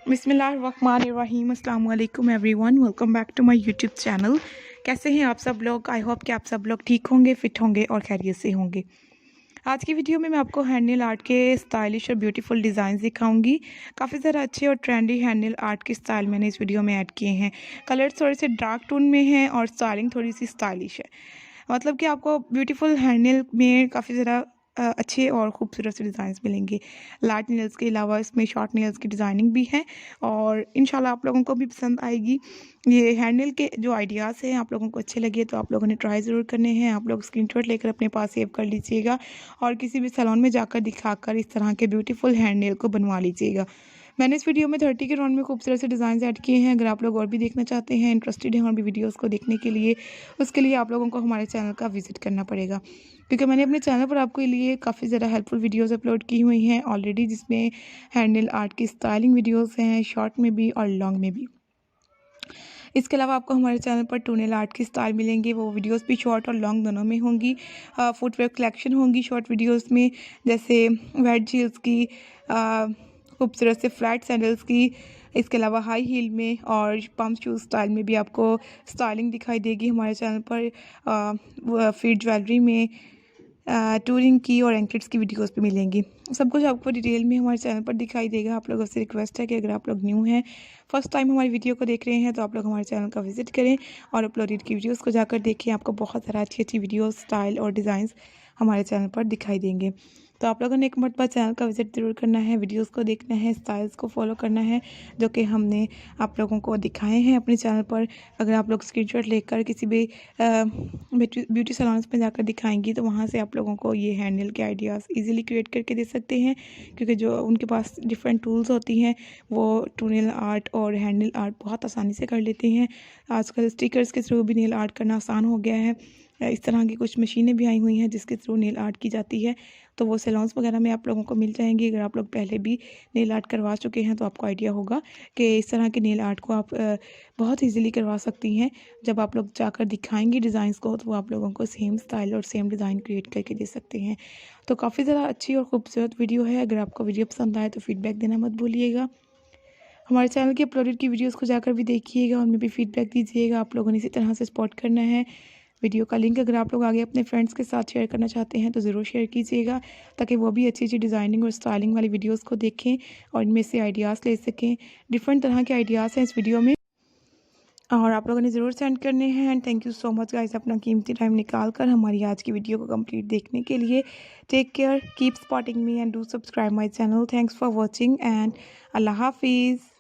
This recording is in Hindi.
बिस्मिल्लाहिर्रहमानिर्रहीम अस्सलाम वालेकुम everyone, welcome back to my YouTube channel. कैसे हैं आप सब लोग? आई होप कि आप सब लोग ठीक होंगे, फिट होंगे और खैरियत से होंगे। आज की वीडियो में मैं आपको हैंडनेल आर्ट के स्टाइलिश और ब्यूटीफुल डिज़ाइन दिखाऊंगी। काफ़ी ज़्यादा अच्छे और ट्रेंडी हैंडनेल आर्ट के स्टाइल मैंने इस वीडियो में ऐड किए हैं। कलर्स थोड़े से डार्क टोन में हैं और स्टाइलिंग थोड़ी सी स्टाइलिश है। मतलब कि आपको ब्यूटीफुल हैंडनेल में काफ़ी ज़्यादा अच्छे और खूबसूरत से डिज़ाइंस मिलेंगे। लार्ज नेल्स के अलावा इसमें शॉर्ट नेल्स की डिज़ाइनिंग भी है और इंशाल्लाह आप लोगों को भी पसंद आएगी। ये हैंडनेल के जो आइडियाज़ हैं आप लोगों को अच्छे लगे तो आप लोगों ने ट्राई ज़रूर करने हैं। आप लोग स्क्रीनशॉट लेकर अपने पास सेव कर लीजिएगा और किसी भी सैलून में जाकर दिखाकर इस तरह के ब्यूटीफुल हैंडनेल को बनवा लीजिएगा। मैंने इस वीडियो में 30 के राउंड में खूबसूरत से डिज़ाइन ऐड किए हैं। अगर आप लोग और भी देखना चाहते हैं, इंटरेस्टेड हैं और भी वीडियोस को देखने के लिए, उसके लिए आप लोगों को हमारे चैनल का विजिट करना पड़ेगा, क्योंकि मैंने अपने चैनल पर आपके लिए काफ़ी ज़्यादा हेल्पफुल वीडियोस अपलोड की हुई हैं ऑलरेडी, जिसमें हैंडनेल आर्ट की स्टाइलिंग वीडियोस हैं, शॉर्ट में भी और लॉन्ग में भी। इसके अलावा आपको हमारे चैनल पर टूनेल आर्ट की स्टाइल मिलेंगे, वो वीडियोस भी शॉर्ट और लॉन्ग दोनों में होंगी। फुटवेयर कलेक्शन होंगी शॉर्ट वीडियोस में, जैसे वेट हील्स की, खूबसूरत से फ्लैट सैंडल्स की, इसके अलावा हाई हील में और पम्प शूज़ स्टाइल में भी आपको स्टाइलिंग दिखाई देगी हमारे चैनल पर। फिर ज्वेलरी में टूरिंग की और एंकलेट्स की वीडियोस भी मिलेंगी। सब कुछ आपको डिटेल में हमारे चैनल पर दिखाई देगा। आप लोगों से रिक्वेस्ट है कि अगर आप लोग न्यू हैं, फर्स्ट टाइम हमारी वीडियो को देख रहे हैं, तो आप लोग हमारे चैनल का विजिट करें और अपलोडेड की वीडियोस को जाकर देखें। आपको बहुत सारा अच्छी अच्छी वीडियोस, स्टाइल और डिज़ाइंस हमारे चैनल पर दिखाई देंगे। तो आप लोगों ने एक मरतबा चैनल का विजिट ज़रूर करना है, वीडियोस को देखना है, स्टाइल्स को फॉलो करना है जो कि हमने आप लोगों को दिखाए हैं अपने चैनल पर। अगर आप लोग स्क्रीनशॉट लेकर किसी भी ब्यूटी सैलून्स में जाकर दिखाएंगी तो वहाँ से आप लोगों को ये हैंडनेल के आइडियाज़ इजीली क्रिएट करके दे सकते हैं, क्योंकि जो उनके पास डिफरेंट टूल्स होती हैं वो टूनेल आर्ट और हैंडनेल आर्ट बहुत आसानी से कर लेते हैं। आजकल स्टिकर्स के थ्रू भी नेल आर्ट करना आसान हो गया है। इस तरह की कुछ मशीनें भी आई हुई हैं जिसके थ्रू नेल आर्ट की जाती है, तो वो सैलून्स वगैरह में आप लोगों को मिल जाएंगी। अगर आप लोग पहले भी नेल आर्ट करवा चुके हैं तो आपको आइडिया होगा कि इस तरह के नेल आर्ट को आप बहुत इजीली करवा सकती हैं। जब आप लोग जाकर दिखाएंगी डिज़ाइंस को तो वो आप लोगों को सेम स्टाइल और सेम डिज़ाइन क्रिएट करके दे सकते हैं। तो काफ़ी ज़्यादा अच्छी और खूबसूरत वीडियो है। अगर आपको वीडियो पसंद आए तो फीडबैक देना मत भूलिएगा। हमारे चैनल की अपलोडेड की वीडियोस को जाकर भी देखिएगा, उनमें भी फीडबैक दीजिएगा। आप लोगों ने इसी तरह से सपोर्ट करना है। वीडियो का लिंक अगर आप लोग आगे अपने फ्रेंड्स के साथ शेयर करना चाहते हैं तो ज़रूर शेयर कीजिएगा, ताकि वो भी अच्छी अच्छी डिज़ाइनिंग और स्टाइलिंग वाली वीडियोस को देखें और इनमें से आइडियाज़ ले सकें। डिफरेंट तरह के आइडियाज़ हैं इस वीडियो में और आप लोगों ने ज़रूर सेंड करने हैं। And thank you so much guys, अपना कीमती टाइम निकाल कर हमारी आज की वीडियो को कंप्लीट देखने के लिए। Take care, keep supporting me and do subscribe my channel. Thanks for watching and अल्लाह हाफिज़।